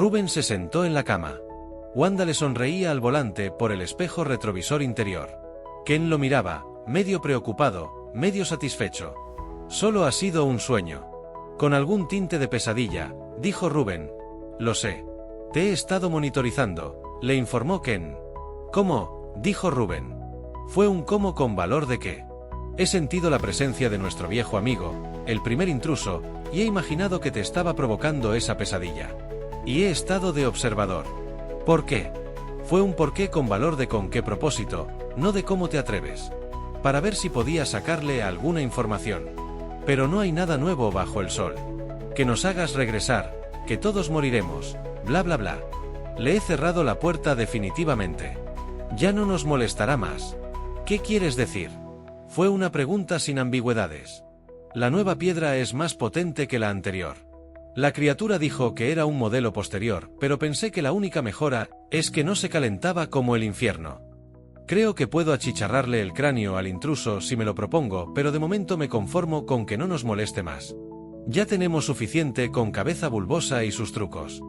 Rubén se sentó en la cama. Wanda le sonreía al volante por el espejo retrovisor interior. Ken lo miraba, medio preocupado, medio satisfecho. Solo ha sido un sueño. Con algún tinte de pesadilla, dijo Rubén. Lo sé. Te he estado monitorizando, le informó Ken. ¿Cómo? Dijo Rubén. Fue un cómo con valor de qué. He sentido la presencia de nuestro viejo amigo, el primer intruso, y he imaginado que te estaba provocando esa pesadilla. Y he estado de observador. ¿Por qué? Fue un porqué con valor de con qué propósito, no de cómo te atreves. Para ver si podía sacarle alguna información. Pero no hay nada nuevo bajo el sol. Que nos hagas regresar, que todos moriremos, bla bla bla. Le he cerrado la puerta definitivamente. Ya no nos molestará más. ¿Qué quieres decir? Fue una pregunta sin ambigüedades. La nueva piedra es más potente que la anterior. La criatura dijo que era un modelo posterior, pero pensé que la única mejora es que no se calentaba como el infierno. Creo que puedo achicharrarle el cráneo al intruso si me lo propongo, pero de momento me conformo con que no nos moleste más. Ya tenemos suficiente con cabeza bulbosa y sus trucos.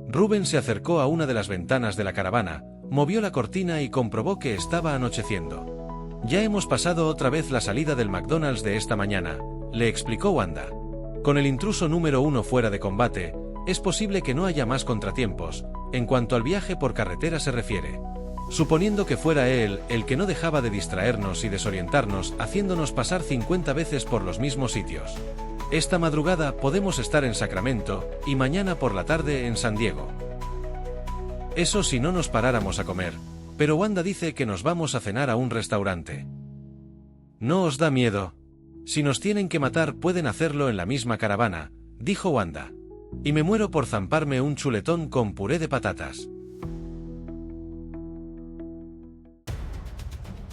Rubén se acercó a una de las ventanas de la caravana, movió la cortina y comprobó que estaba anocheciendo. Ya hemos pasado otra vez la salida del McDonald's de esta mañana, le explicó Wanda. Con el intruso número 1 fuera de combate, es posible que no haya más contratiempos, en cuanto al viaje por carretera se refiere. Suponiendo que fuera él el que no dejaba de distraernos y desorientarnos, haciéndonos pasar 50 veces por los mismos sitios. Esta madrugada podemos estar en Sacramento, y mañana por la tarde en San Diego. Eso si no nos paráramos a comer, pero Wanda dice que nos vamos a cenar a un restaurante. ¿No os da miedo? Si nos tienen que matar pueden hacerlo en la misma caravana, dijo Wanda. Y me muero por zamparme un chuletón con puré de patatas.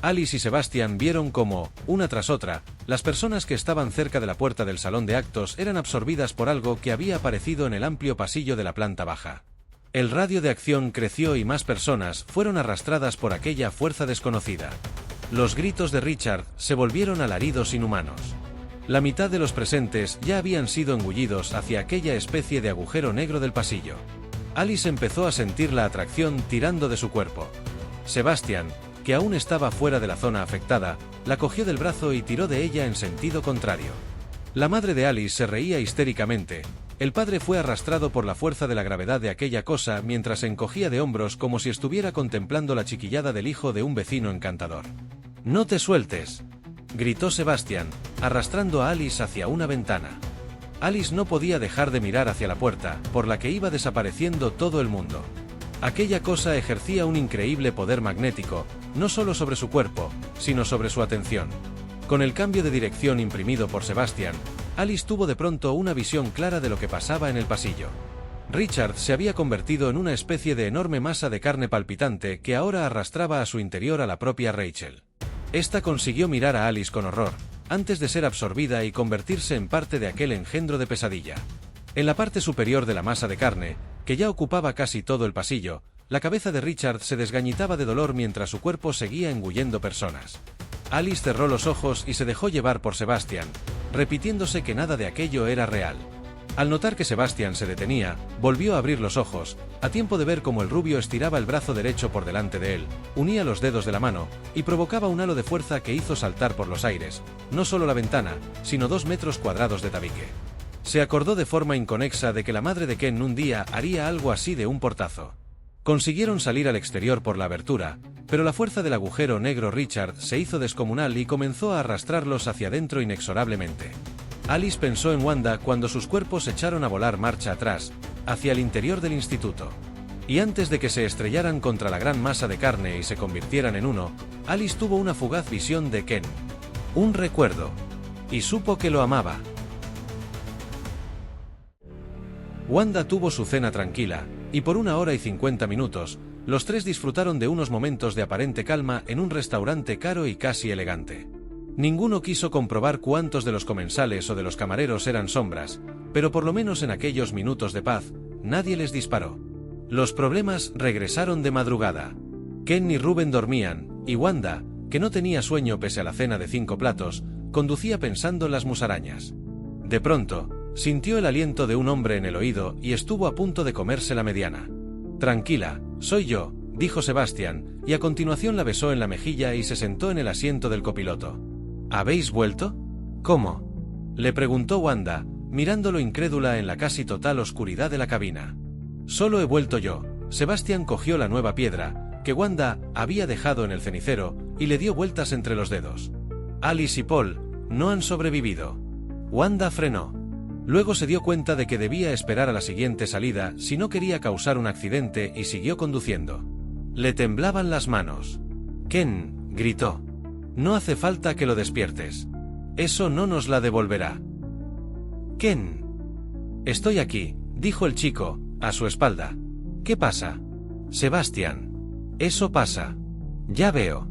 Alice y Sebastian vieron cómo, una tras otra, las personas que estaban cerca de la puerta del salón de actos eran absorbidas por algo que había aparecido en el amplio pasillo de la planta baja. El radio de acción creció y más personas fueron arrastradas por aquella fuerza desconocida. Los gritos de Richard se volvieron alaridos inhumanos. La mitad de los presentes ya habían sido engullidos hacia aquella especie de agujero negro del pasillo. Alice empezó a sentir la atracción tirando de su cuerpo. Sebastian, que aún estaba fuera de la zona afectada, la cogió del brazo y tiró de ella en sentido contrario. La madre de Alice se reía histéricamente. El padre fue arrastrado por la fuerza de la gravedad de aquella cosa mientras se encogía de hombros como si estuviera contemplando la chiquillada del hijo de un vecino encantador. «¡No te sueltes!», gritó Sebastian, arrastrando a Alice hacia una ventana. Alice no podía dejar de mirar hacia la puerta, por la que iba desapareciendo todo el mundo. Aquella cosa ejercía un increíble poder magnético, no solo sobre su cuerpo, sino sobre su atención. Con el cambio de dirección imprimido por Sebastian, Alice tuvo de pronto una visión clara de lo que pasaba en el pasillo. Richard se había convertido en una especie de enorme masa de carne palpitante que ahora arrastraba a su interior a la propia Rachel. Esta consiguió mirar a Alice con horror, antes de ser absorbida y convertirse en parte de aquel engendro de pesadilla. En la parte superior de la masa de carne, que ya ocupaba casi todo el pasillo, la cabeza de Richard se desgañitaba de dolor mientras su cuerpo seguía engullendo personas. Alice cerró los ojos y se dejó llevar por Sebastian, repitiéndose que nada de aquello era real. Al notar que Sebastian se detenía, volvió a abrir los ojos, a tiempo de ver cómo el rubio estiraba el brazo derecho por delante de él, unía los dedos de la mano, y provocaba un halo de fuerza que hizo saltar por los aires, no solo la ventana, sino 2 metros cuadrados de tabique. Se acordó de forma inconexa de que la madre de Ken un día haría algo así de un portazo. Consiguieron salir al exterior por la abertura, pero la fuerza del agujero negro Richard se hizo descomunal y comenzó a arrastrarlos hacia adentro inexorablemente. Alice pensó en Wanda cuando sus cuerpos echaron a volar marcha atrás, hacia el interior del instituto. Y antes de que se estrellaran contra la gran masa de carne y se convirtieran en uno, Alice tuvo una fugaz visión de Ken. Un recuerdo. Y supo que lo amaba. Wanda tuvo su cena tranquila, y por 1 hora y 50 minutos, los tres disfrutaron de unos momentos de aparente calma en un restaurante caro y casi elegante. Ninguno quiso comprobar cuántos de los comensales o de los camareros eran sombras, pero por lo menos en aquellos minutos de paz, nadie les disparó. Los problemas regresaron de madrugada. Ken y Rubén dormían, y Wanda, que no tenía sueño pese a la cena de 5 platos, conducía pensando en las musarañas. De pronto, Sintió el aliento de un hombre en el oído y estuvo a punto de comerse la mediana. «Tranquila, soy yo», dijo Sebastián, y a continuación la besó en la mejilla y se sentó en el asiento del copiloto. «¿Habéis vuelto?» «¿Cómo?», le preguntó Wanda, mirándolo incrédula en la casi total oscuridad de la cabina. «Solo he vuelto yo». Sebastián cogió la nueva piedra, que Wanda había dejado en el cenicero, y le dio vueltas entre los dedos. «Alice y Paul no han sobrevivido». Wanda frenó. Luego se dio cuenta de que debía esperar a la siguiente salida si no quería causar un accidente y siguió conduciendo. Le temblaban las manos. «Ken», gritó. «No hace falta que lo despiertes. Eso no nos la devolverá». «Ken». «Estoy aquí», dijo el chico, a su espalda. «¿Qué pasa?» «Sebastián». «Eso pasa. Ya veo.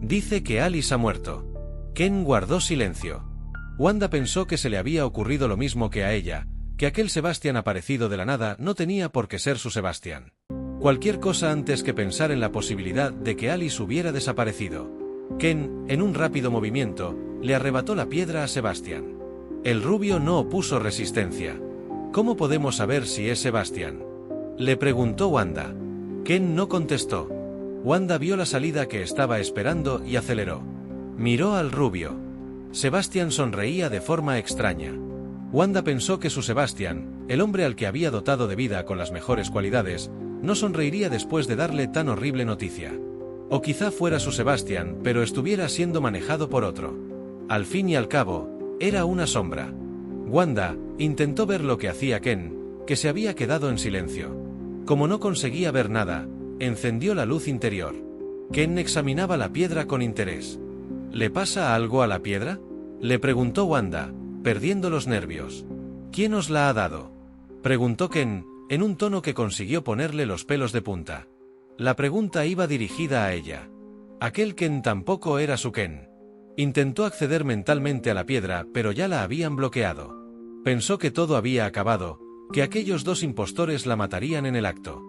Dice que Alice ha muerto». Ken guardó silencio. Wanda pensó que se le había ocurrido lo mismo que a ella, que aquel Sebastián aparecido de la nada no tenía por qué ser su Sebastián. Cualquier cosa antes que pensar en la posibilidad de que Alice hubiera desaparecido. Ken, en un rápido movimiento, le arrebató la piedra a Sebastián. El rubio no opuso resistencia. «¿Cómo podemos saber si es Sebastián?», le preguntó Wanda. Ken no contestó. Wanda vio la salida que estaba esperando y aceleró. Miró al rubio. Sebastián sonreía de forma extraña. Wanda pensó que su Sebastián, el hombre al que había dotado de vida con las mejores cualidades, no sonreiría después de darle tan horrible noticia. O quizá fuera su Sebastián, pero estuviera siendo manejado por otro. Al fin y al cabo, era una sombra. Wanda intentó ver lo que hacía Ken, que se había quedado en silencio. Como no conseguía ver nada, encendió la luz interior. Ken examinaba la piedra con interés. «¿Le pasa algo a la piedra?», le preguntó Wanda, perdiendo los nervios. «¿Quién os la ha dado?», preguntó Ken, en un tono que consiguió ponerle los pelos de punta. La pregunta iba dirigida a ella. Aquel Ken tampoco era su Ken. Intentó acceder mentalmente a la piedra, pero ya la habían bloqueado. Pensó que todo había acabado, que aquellos dos impostores la matarían en el acto.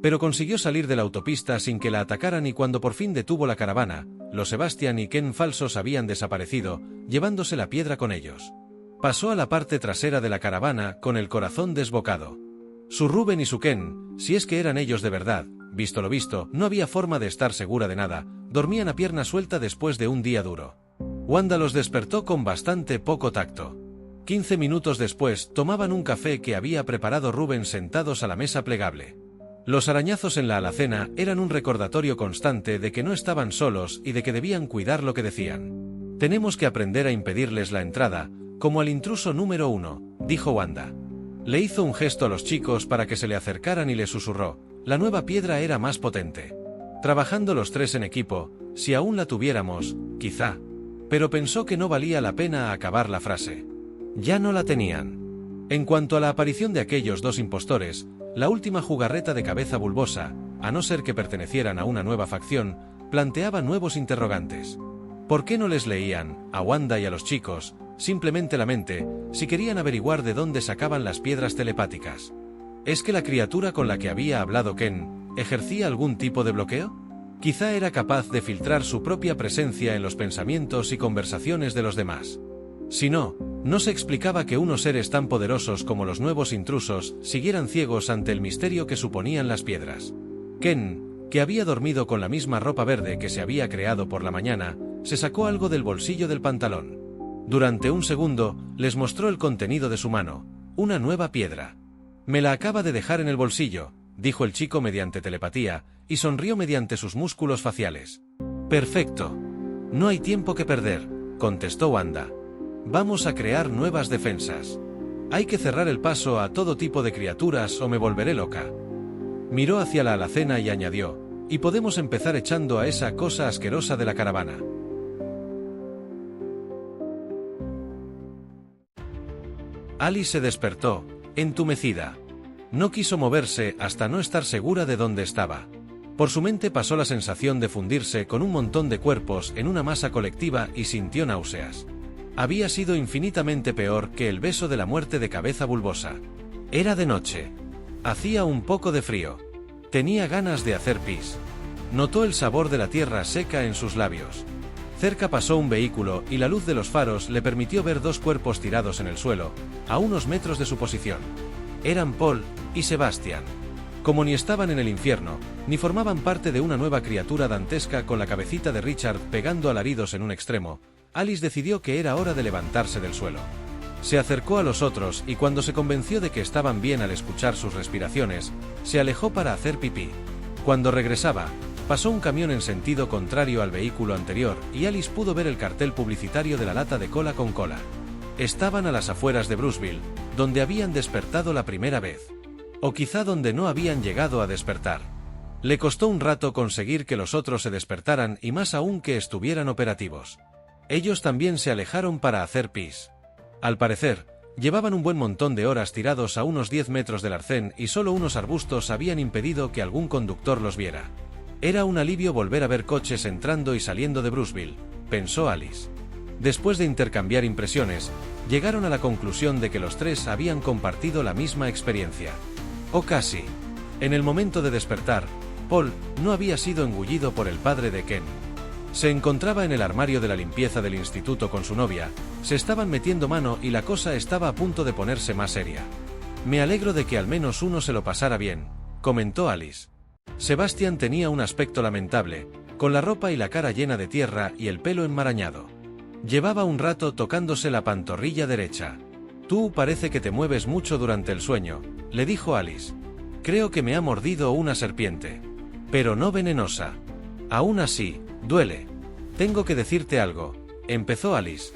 Pero consiguió salir de la autopista sin que la atacaran y cuando por fin detuvo la caravana, los Sebastián y Ken falsos habían desaparecido, llevándose la piedra con ellos. Pasó a la parte trasera de la caravana con el corazón desbocado. Su Rubén y su Ken, si es que eran ellos de verdad, visto lo visto, no había forma de estar segura de nada, dormían a pierna suelta después de un día duro. Wanda los despertó con bastante poco tacto. 15 minutos después tomaban un café que había preparado Rubén sentados a la mesa plegable. Los arañazos en la alacena eran un recordatorio constante de que no estaban solos y de que debían cuidar lo que decían. «Tenemos que aprender a impedirles la entrada, como al intruso número 1, dijo Wanda. Le hizo un gesto a los chicos para que se le acercaran y le susurró. La nueva piedra era más potente. Trabajando los tres en equipo, si aún la tuviéramos, quizá. Pero pensó que no valía la pena acabar la frase. Ya no la tenían. En cuanto a la aparición de aquellos dos impostores, la última jugarreta de Cabeza Bulbosa, a no ser que pertenecieran a una nueva facción, planteaba nuevos interrogantes. ¿Por qué no les leían, a Wanda y a los chicos, simplemente la mente, si querían averiguar de dónde sacaban las piedras telepáticas? ¿Es que la criatura con la que había hablado Ken ejercía algún tipo de bloqueo? Quizá era capaz de filtrar su propia presencia en los pensamientos y conversaciones de los demás. Si no, no se explicaba que unos seres tan poderosos como los nuevos intrusos siguieran ciegos ante el misterio que suponían las piedras. Ken, que había dormido con la misma ropa verde que se había creado por la mañana, se sacó algo del bolsillo del pantalón. Durante un segundo, les mostró el contenido de su mano, una nueva piedra. «Me la acaba de dejar en el bolsillo», dijo el chico mediante telepatía, y sonrió mediante sus músculos faciales. «Perfecto. No hay tiempo que perder», contestó Wanda. «Vamos a crear nuevas defensas. Hay que cerrar el paso a todo tipo de criaturas o me volveré loca». Miró hacia la alacena y añadió, «Y podemos empezar echando a esa cosa asquerosa de la caravana». Alice se despertó, entumecida. No quiso moverse hasta no estar segura de dónde estaba. Por su mente pasó la sensación de fundirse con un montón de cuerpos en una masa colectiva y sintió náuseas. Había sido infinitamente peor que el beso de la muerte de Cabeza Bulbosa. Era de noche. Hacía un poco de frío. Tenía ganas de hacer pis. Notó el sabor de la tierra seca en sus labios. Cerca pasó un vehículo y la luz de los faros le permitió ver dos cuerpos tirados en el suelo, a unos metros de su posición. Eran Paul y Sebastian. Como ni estaban en el infierno, ni formaban parte de una nueva criatura dantesca con la cabecita de Richard pegando alaridos en un extremo, Alice decidió que era hora de levantarse del suelo. Se acercó a los otros y cuando se convenció de que estaban bien al escuchar sus respiraciones, se alejó para hacer pipí. Cuando regresaba, pasó un camión en sentido contrario al vehículo anterior y Alice pudo ver el cartel publicitario de la lata de cola con cola. Estaban a las afueras de Bruceville, donde habían despertado la primera vez. O quizá donde no habían llegado a despertar. Le costó un rato conseguir que los otros se despertaran y más aún que estuvieran operativos. Ellos también se alejaron para hacer pis. Al parecer, llevaban un buen montón de horas tirados a unos 10 metros del arcén y solo unos arbustos habían impedido que algún conductor los viera. Era un alivio volver a ver coches entrando y saliendo de Bruceville, pensó Alice. Después de intercambiar impresiones, llegaron a la conclusión de que los tres habían compartido la misma experiencia. O casi. En el momento de despertar, Paul no había sido engullido por el padre de Ken. Se encontraba en el armario de la limpieza del instituto con su novia, se estaban metiendo mano y la cosa estaba a punto de ponerse más seria. Me alegro de que al menos uno se lo pasara bien, comentó Alice. Sebastian tenía un aspecto lamentable, con la ropa y la cara llena de tierra y el pelo enmarañado. Llevaba un rato tocándose la pantorrilla derecha. Tú parece que te mueves mucho durante el sueño, le dijo Alice. Creo que me ha mordido una serpiente. Pero no venenosa. Aún así, duele. Tengo que decirte algo, empezó Alice.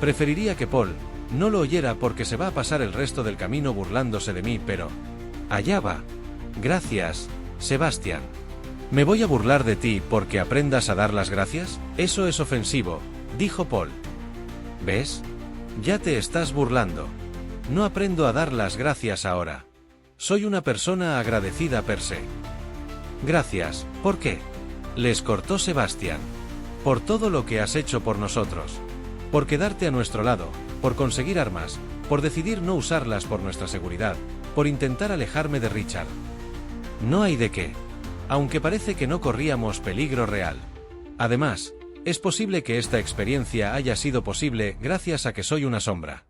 Preferiría que Paul no lo oyera porque se va a pasar el resto del camino burlándose de mí, pero... allá va. Gracias, Sebastian. ¿Me voy a burlar de ti porque aprendas a dar las gracias? Eso es ofensivo, dijo Paul. ¿Ves? Ya te estás burlando. No aprendo a dar las gracias ahora. Soy una persona agradecida per se. Gracias, ¿por qué? Les cortó Sebastian. Por todo lo que has hecho por nosotros. Por quedarte a nuestro lado, por conseguir armas, por decidir no usarlas por nuestra seguridad, por intentar alejarme de Richard. No hay de qué. Aunque parece que no corríamos peligro real. Además, es posible que esta experiencia haya sido posible gracias a que soy una sombra.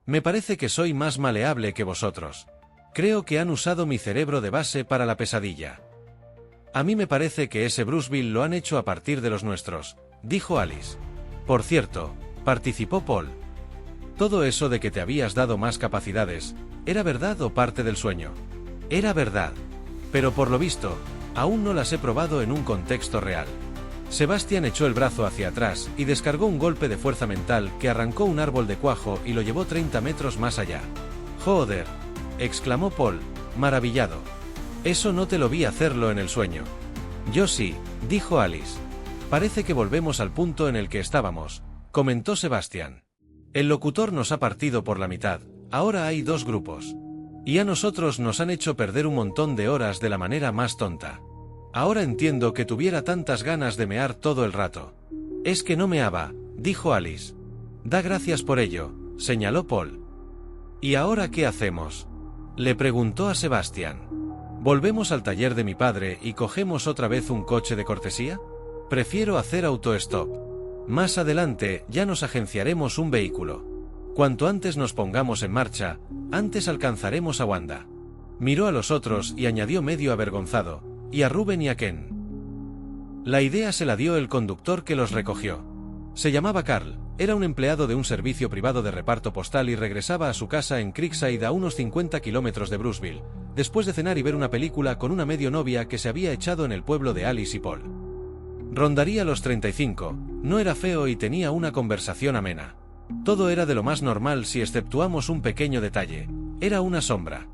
Me parece que soy más maleable que vosotros. Creo que han usado mi cerebro de base para la pesadilla. A mí me parece que ese Bruceville lo han hecho a partir de los nuestros, dijo Alice. Por cierto, participó Paul. Todo eso de que te habías dado más capacidades, ¿era verdad o parte del sueño? Era verdad. Pero por lo visto, aún no las he probado en un contexto real. Sebastian echó el brazo hacia atrás y descargó un golpe de fuerza mental que arrancó un árbol de cuajo y lo llevó 30 metros más allá. ¡Joder!, exclamó Paul, maravillado. Eso no te lo vi hacerlo en el sueño. Yo sí, dijo Alice. Parece que volvemos al punto en el que estábamos, comentó Sebastian. El locutor nos ha partido por la mitad, ahora hay dos grupos. Y a nosotros nos han hecho perder un montón de horas de la manera más tonta. Ahora entiendo que tuviera tantas ganas de mear todo el rato. Es que no meaba, dijo Alice. Da gracias por ello, señaló Paul. ¿Y ahora qué hacemos?, le preguntó a Sebastian. ¿Volvemos al taller de mi padre y cogemos otra vez un coche de cortesía? Prefiero hacer autostop. Más adelante ya nos agenciaremos un vehículo. Cuanto antes nos pongamos en marcha, antes alcanzaremos a Wanda. Miró a los otros y añadió medio avergonzado, y a Rubén y a Ken. La idea se la dio el conductor que los recogió. Se llamaba Carl, era un empleado de un servicio privado de reparto postal y regresaba a su casa en Creekside a unos 50 kilómetros de Bruceville, después de cenar y ver una película con una medio novia que se había echado en el pueblo de Alice y Paul. Rondaría los 35, no era feo y tenía una conversación amena. Todo era de lo más normal si exceptuamos un pequeño detalle, era una sombra.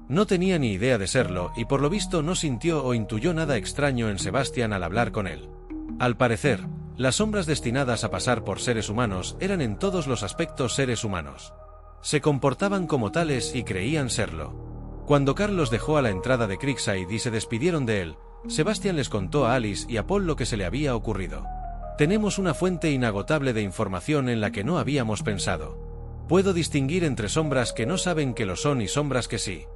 No tenía ni idea de serlo y por lo visto no sintió o intuyó nada extraño en Sebastian al hablar con él. Al parecer, las sombras destinadas a pasar por seres humanos eran en todos los aspectos seres humanos. Se comportaban como tales y creían serlo. Cuando Carl los dejó a la entrada de Creekside y se despidieron de él, Sebastian les contó a Alice y a Paul lo que se le había ocurrido. Tenemos una fuente inagotable de información en la que no habíamos pensado. Puedo distinguir entre sombras que no saben que lo son y sombras que sí.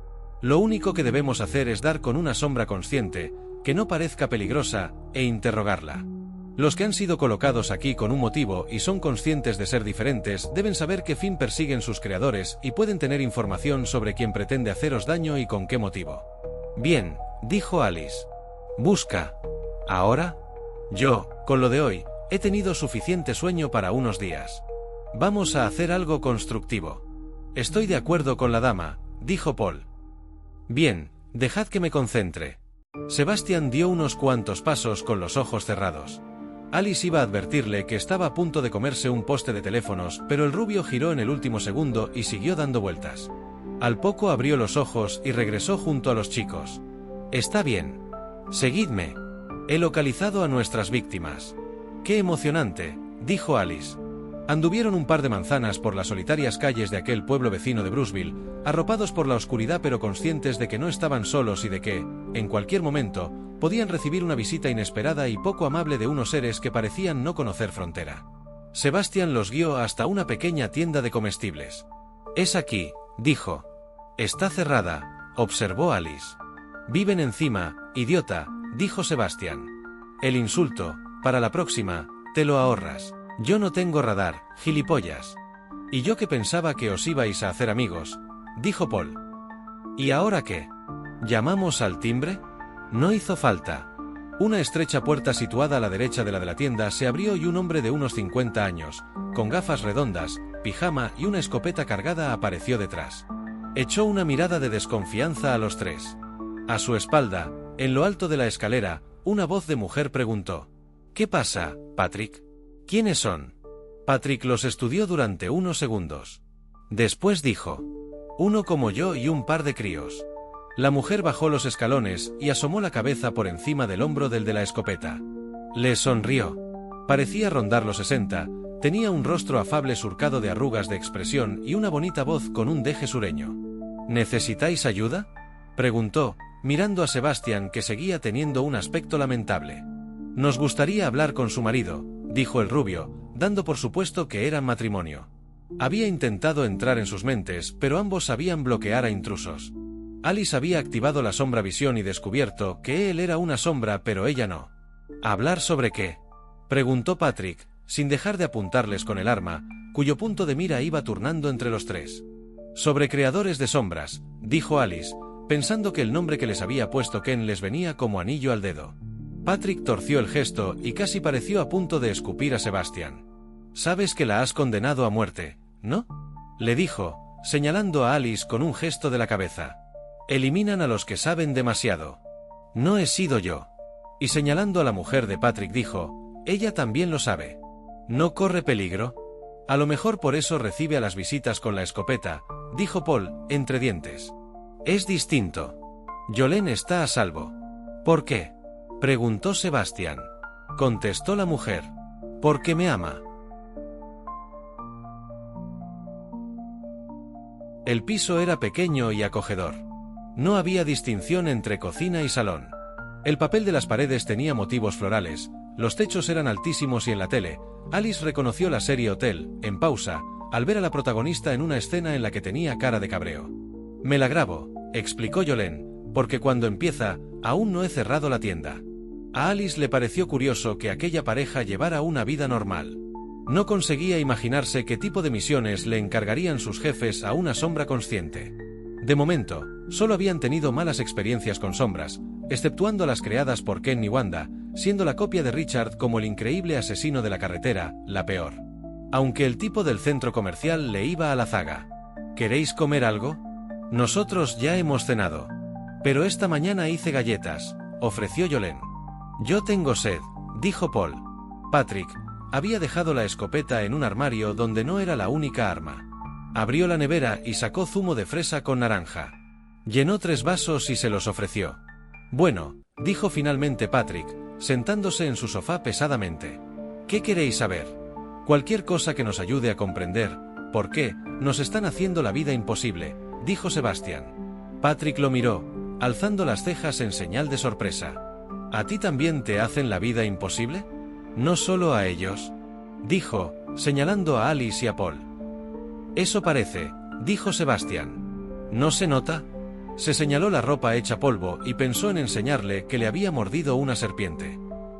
Lo único que debemos hacer es dar con una sombra consciente, que no parezca peligrosa, e interrogarla. Los que han sido colocados aquí con un motivo y son conscientes de ser diferentes deben saber qué fin persiguen sus creadores y pueden tener información sobre quién pretende haceros daño y con qué motivo. Bien, dijo Alice. Busca. ¿Ahora? Yo, con lo de hoy, he tenido suficiente sueño para unos días. Vamos a hacer algo constructivo. Estoy de acuerdo con la dama, dijo Paul. Bien, dejad que me concentre. Sebastian dio unos cuantos pasos con los ojos cerrados. Alice iba a advertirle que estaba a punto de comerse un poste de teléfonos, pero el rubio giró en el último segundo y siguió dando vueltas. Al poco abrió los ojos y regresó junto a los chicos. Está bien. Seguidme. He localizado a nuestras víctimas. ¡Qué emocionante!, dijo Alice. Anduvieron un par de manzanas por las solitarias calles de aquel pueblo vecino de Bruceville, arropados por la oscuridad pero conscientes de que no estaban solos y de que, en cualquier momento, podían recibir una visita inesperada y poco amable de unos seres que parecían no conocer frontera. Sebastian los guió hasta una pequeña tienda de comestibles. «Es aquí», dijo. «Está cerrada», observó Alice. «Viven encima, idiota», dijo Sebastian. «El insulto, para la próxima, te lo ahorras. Yo no tengo radar, gilipollas». «Y yo que pensaba que os ibais a hacer amigos», dijo Paul. «¿Y ahora qué? ¿Llamamos al timbre?» No hizo falta. Una estrecha puerta situada a la derecha de la tienda se abrió y un hombre de unos 50 años, con gafas redondas, pijama y una escopeta cargada apareció detrás. Echó una mirada de desconfianza a los tres. A su espalda, en lo alto de la escalera, una voz de mujer preguntó: «¿Qué pasa, Patrick? ¿Quiénes son?» Patrick los estudió durante unos segundos. Después dijo: «Uno como yo y un par de críos». La mujer bajó los escalones y asomó la cabeza por encima del hombro del de la escopeta. Le sonrió. Parecía rondar los 60, tenía un rostro afable surcado de arrugas de expresión y una bonita voz con un deje sureño. «¿Necesitáis ayuda?», preguntó, mirando a Sebastian, que seguía teniendo un aspecto lamentable. «Nos gustaría hablar con su marido», dijo el rubio, dando por supuesto que eran matrimonio. Había intentado entrar en sus mentes, pero ambos sabían bloquear a intrusos. Alice había activado la sombra visión y descubierto que él era una sombra, pero ella no. ¿Hablar sobre qué?, preguntó Patrick, sin dejar de apuntarles con el arma, cuyo punto de mira iba turnando entre los tres. «Sobre creadores de sombras», dijo Alice, pensando que el nombre que les había puesto Ken les venía como anillo al dedo. Patrick torció el gesto y casi pareció a punto de escupir a Sebastian. «Sabes que la has condenado a muerte, ¿no?», le dijo, señalando a Alice con un gesto de la cabeza. «Eliminan a los que saben demasiado. No he sido yo». Y señalando a la mujer de Patrick dijo: «Ella también lo sabe. ¿No corre peligro? A lo mejor por eso recibe a las visitas con la escopeta», dijo Paul, entre dientes. «Es distinto. Jolene está a salvo». «¿Por qué?», preguntó Sebastian. Contestó la mujer: «Porque me ama». El piso era pequeño y acogedor. No había distinción entre cocina y salón. El papel de las paredes tenía motivos florales, los techos eran altísimos y en la tele, Alice reconoció la serie Hotel, en pausa, al ver a la protagonista en una escena en la que tenía cara de cabreo. «Me la grabo», explicó Jolene, «porque cuando empieza, aún no he cerrado la tienda». A Alice le pareció curioso que aquella pareja llevara una vida normal. No conseguía imaginarse qué tipo de misiones le encargarían sus jefes a una sombra consciente. De momento, solo habían tenido malas experiencias con sombras, exceptuando las creadas por Ken y Wanda, siendo la copia de Richard como el increíble asesino de la carretera, la peor. Aunque el tipo del centro comercial le iba a la zaga. «¿Queréis comer algo? Nosotros ya hemos cenado. Pero esta mañana hice galletas», ofreció Jolene. «Yo tengo sed», dijo Paul. Patrick había dejado la escopeta en un armario donde no era la única arma. Abrió la nevera y sacó zumo de fresa con naranja. Llenó 3 vasos y se los ofreció. «Bueno», dijo finalmente Patrick, sentándose en su sofá pesadamente. «¿Qué queréis saber? Cualquier cosa que nos ayude a comprender por qué nos están haciendo la vida imposible», dijo Sebastian. Patrick lo miró, alzando las cejas en señal de sorpresa. «¿A ti también te hacen la vida imposible?». «No solo a ellos», dijo, señalando a Alice y a Paul. «Eso parece», dijo Sebastian. «¿No se nota?». Se señaló la ropa hecha polvo y pensó en enseñarle que le había mordido una serpiente.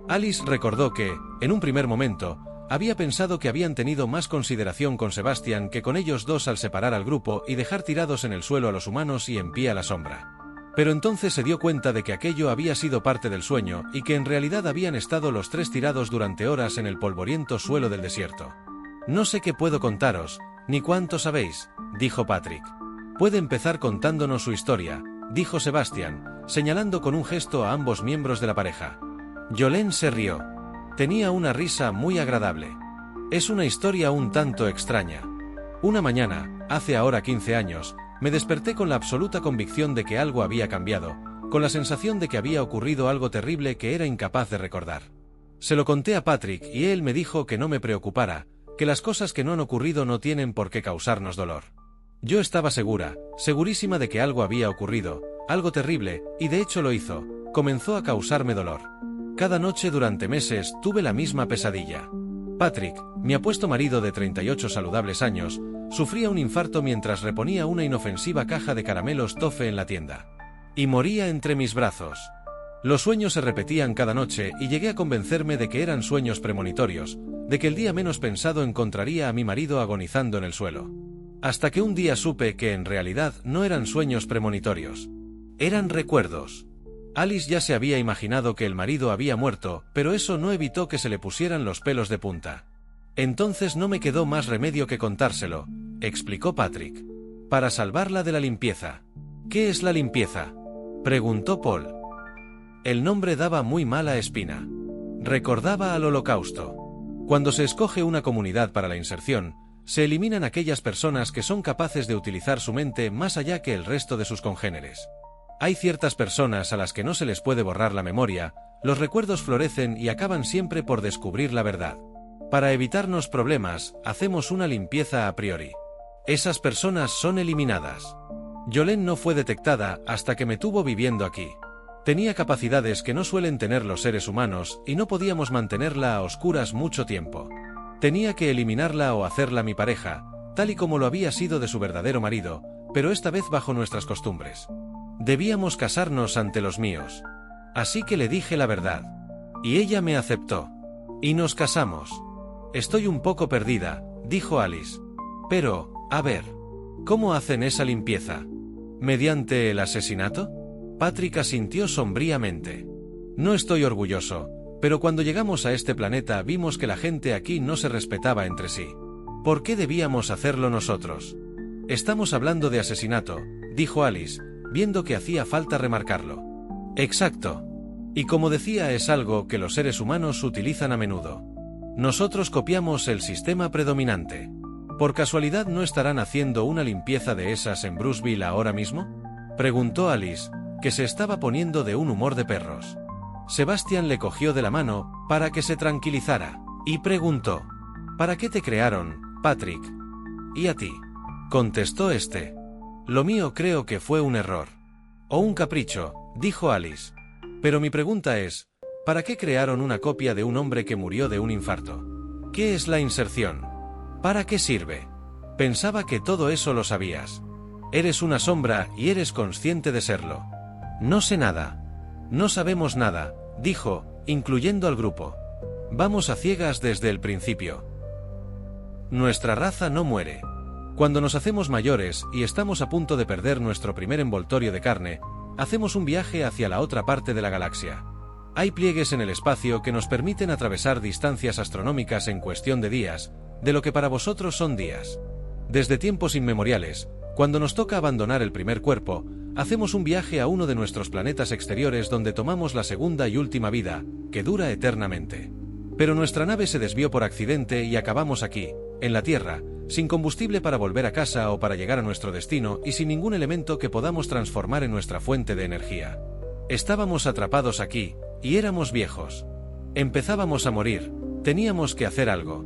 Alice recordó que, en un primer momento, había pensado que habían tenido más consideración con Sebastian que con ellos dos al separar al grupo y dejar tirados en el suelo a los humanos y en pie a la sombra. Pero entonces se dio cuenta de que aquello había sido parte del sueño y que en realidad habían estado los tres tirados durante horas en el polvoriento suelo del desierto. «No sé qué puedo contaros, ni cuánto sabéis», dijo Patrick. «Puede empezar contándonos su historia», dijo Sebastian, señalando con un gesto a ambos miembros de la pareja. Jolene se rió. Tenía una risa muy agradable. «Es una historia un tanto extraña. Una mañana, hace ahora 15 años, me desperté con la absoluta convicción de que algo había cambiado, con la sensación de que había ocurrido algo terrible que era incapaz de recordar. Se lo conté a Patrick y él me dijo que no me preocupara, que las cosas que no han ocurrido no tienen por qué causarnos dolor. Yo estaba segura, segurísima de que algo había ocurrido, algo terrible, y de hecho lo hizo, comenzó a causarme dolor. Cada noche durante meses tuve la misma pesadilla. Patrick, mi apuesto marido de 38 saludables años, sufría un infarto mientras reponía una inofensiva caja de caramelos Toffee en la tienda. Y moría entre mis brazos. Los sueños se repetían cada noche y llegué a convencerme de que eran sueños premonitorios, de que el día menos pensado encontraría a mi marido agonizando en el suelo. Hasta que un día supe que en realidad no eran sueños premonitorios. Eran recuerdos. Alice ya se había imaginado que el marido había muerto, pero eso no evitó que se le pusieran los pelos de punta. Entonces no me quedó más remedio que contárselo, explicó Patrick. Para salvarla de la limpieza. ¿Qué es la limpieza?, preguntó Paul. El nombre daba muy mala espina. Recordaba al Holocausto. Cuando se escoge una comunidad para la inserción, se eliminan aquellas personas que son capaces de utilizar su mente más allá que el resto de sus congéneres. Hay ciertas personas a las que no se les puede borrar la memoria, los recuerdos florecen y acaban siempre por descubrir la verdad. Para evitarnos problemas, hacemos una limpieza a priori. Esas personas son eliminadas. Jolene no fue detectada hasta que me tuvo viviendo aquí. Tenía capacidades que no suelen tener los seres humanos y no podíamos mantenerla a oscuras mucho tiempo. Tenía que eliminarla o hacerla mi pareja, tal y como lo había sido de su verdadero marido, pero esta vez bajo nuestras costumbres. Debíamos casarnos ante los míos. Así que le dije la verdad. Y ella me aceptó. Y nos casamos. Estoy un poco perdida, dijo Alice. Pero, a ver, ¿cómo hacen esa limpieza? ¿Mediante el asesinato? Patrick asintió sombríamente. No estoy orgulloso, pero cuando llegamos a este planeta vimos que la gente aquí no se respetaba entre sí. ¿Por qué debíamos hacerlo nosotros? Estamos hablando de asesinato, dijo Alice, viendo que hacía falta remarcarlo. Exacto. Y como decía, es algo que los seres humanos utilizan a menudo. Nosotros copiamos el sistema predominante. ¿Por casualidad no estarán haciendo una limpieza de esas en Bruceville ahora mismo?, preguntó Alice, que se estaba poniendo de un humor de perros. Sebastian le cogió de la mano para que se tranquilizara, y preguntó: ¿para qué te crearon, Patrick? ¿Y a ti?, contestó este. Lo mío creo que fue un error. O un capricho, dijo Alice. Pero mi pregunta es, ¿para qué crearon una copia de un hombre que murió de un infarto? ¿Qué es la inserción? ¿Para qué sirve? Pensaba que todo eso lo sabías. Eres una sombra y eres consciente de serlo. No sé nada. No sabemos nada, dijo, incluyendo al grupo. Vamos a ciegas desde el principio. Nuestra raza no muere. Cuando nos hacemos mayores y estamos a punto de perder nuestro primer envoltorio de carne, hacemos un viaje hacia la otra parte de la galaxia. Hay pliegues en el espacio que nos permiten atravesar distancias astronómicas en cuestión de días, de lo que para vosotros son días. Desde tiempos inmemoriales, cuando nos toca abandonar el primer cuerpo, hacemos un viaje a uno de nuestros planetas exteriores donde tomamos la segunda y última vida, que dura eternamente. Pero nuestra nave se desvió por accidente y acabamos aquí, en la Tierra, sin combustible para volver a casa o para llegar a nuestro destino y sin ningún elemento que podamos transformar en nuestra fuente de energía. Estábamos atrapados aquí, y éramos viejos. Empezábamos a morir, teníamos que hacer algo.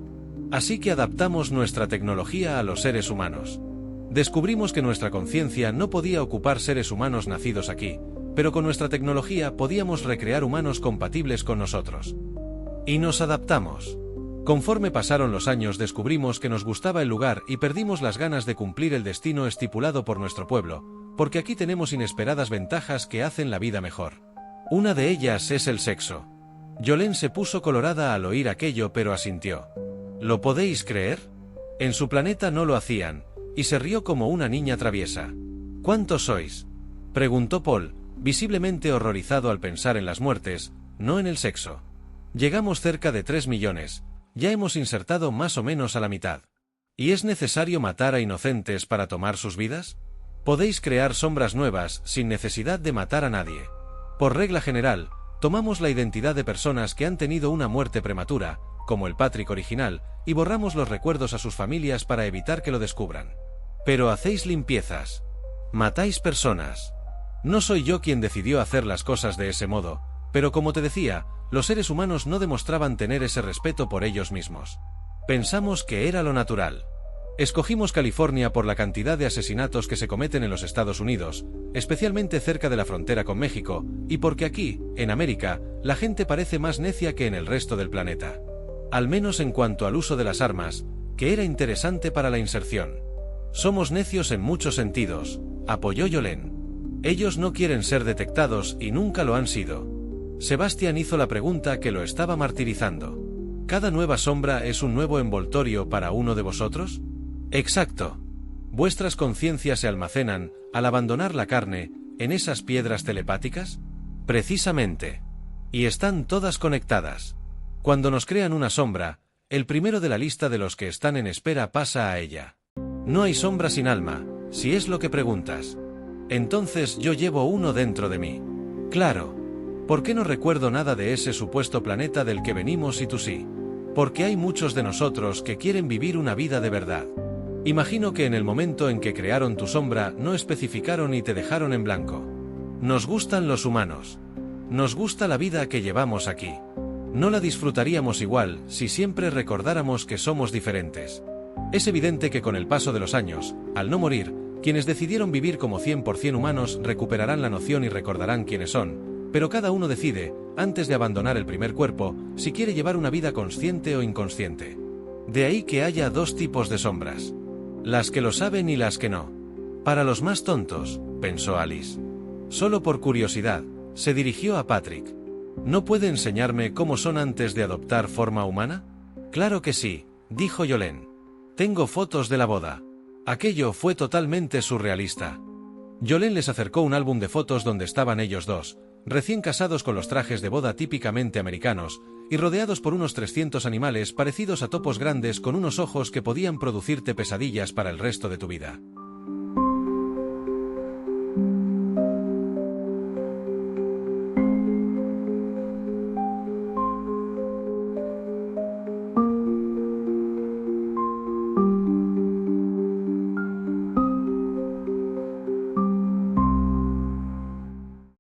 Así que adaptamos nuestra tecnología a los seres humanos. Descubrimos que nuestra conciencia no podía ocupar seres humanos nacidos aquí, pero con nuestra tecnología podíamos recrear humanos compatibles con nosotros. Y nos adaptamos. Conforme pasaron los años descubrimos que nos gustaba el lugar y perdimos las ganas de cumplir el destino estipulado por nuestro pueblo, porque aquí tenemos inesperadas ventajas que hacen la vida mejor. Una de ellas es el sexo. Yolén se puso colorada al oír aquello, pero asintió. ¿Lo podéis creer? En su planeta no lo hacían, y se rió como una niña traviesa. ¿Cuántos sois?, preguntó Paul, visiblemente horrorizado al pensar en las muertes, no en el sexo. Llegamos cerca de 3 millones, ya hemos insertado más o menos a la mitad. ¿Y es necesario matar a inocentes para tomar sus vidas? Podéis crear sombras nuevas sin necesidad de matar a nadie. Por regla general, tomamos la identidad de personas que han tenido una muerte prematura, como el Patrick original, y borramos los recuerdos a sus familias para evitar que lo descubran. Pero hacéis limpiezas. Matáis personas. No soy yo quien decidió hacer las cosas de ese modo, pero como te decía, los seres humanos no demostraban tener ese respeto por ellos mismos. Pensamos que era lo natural. Escogimos California por la cantidad de asesinatos que se cometen en los Estados Unidos, especialmente cerca de la frontera con México, y porque aquí, en América, la gente parece más necia que en el resto del planeta. Al menos en cuanto al uso de las armas, que era interesante para la inserción. Somos necios en muchos sentidos, apoyó Yolén. Ellos no quieren ser detectados y nunca lo han sido. Sebastián hizo la pregunta que lo estaba martirizando. ¿Cada nueva sombra es un nuevo envoltorio para uno de vosotros? Exacto. ¿Vuestras conciencias se almacenan, al abandonar la carne, en esas piedras telepáticas? Precisamente. Y están todas conectadas. Cuando nos crean una sombra, el primero de la lista de los que están en espera pasa a ella. No hay sombra sin alma, si es lo que preguntas. Entonces yo llevo uno dentro de mí. Claro. ¿Por qué no recuerdo nada de ese supuesto planeta del que venimos y tú sí? Porque hay muchos de nosotros que quieren vivir una vida de verdad. Imagino que en el momento en que crearon tu sombra no especificaron y te dejaron en blanco. Nos gustan los humanos. Nos gusta la vida que llevamos aquí. No la disfrutaríamos igual si siempre recordáramos que somos diferentes. Es evidente que con el paso de los años, al no morir, quienes decidieron vivir como 100% humanos recuperarán la noción y recordarán quiénes son, pero cada uno decide, antes de abandonar el primer cuerpo, si quiere llevar una vida consciente o inconsciente. De ahí que haya dos tipos de sombras. Las que lo saben y las que no. Para los más tontos, pensó Alice. Solo por curiosidad, se dirigió a Patrick. ¿No puede enseñarme cómo son antes de adoptar forma humana? Claro que sí, dijo Yolén. Tengo fotos de la boda. Aquello fue totalmente surrealista. Yolén les acercó un álbum de fotos donde estaban ellos dos, recién casados con los trajes de boda típicamente americanos, y rodeados por unos 300 animales parecidos a topos grandes con unos ojos que podían producirte pesadillas para el resto de tu vida.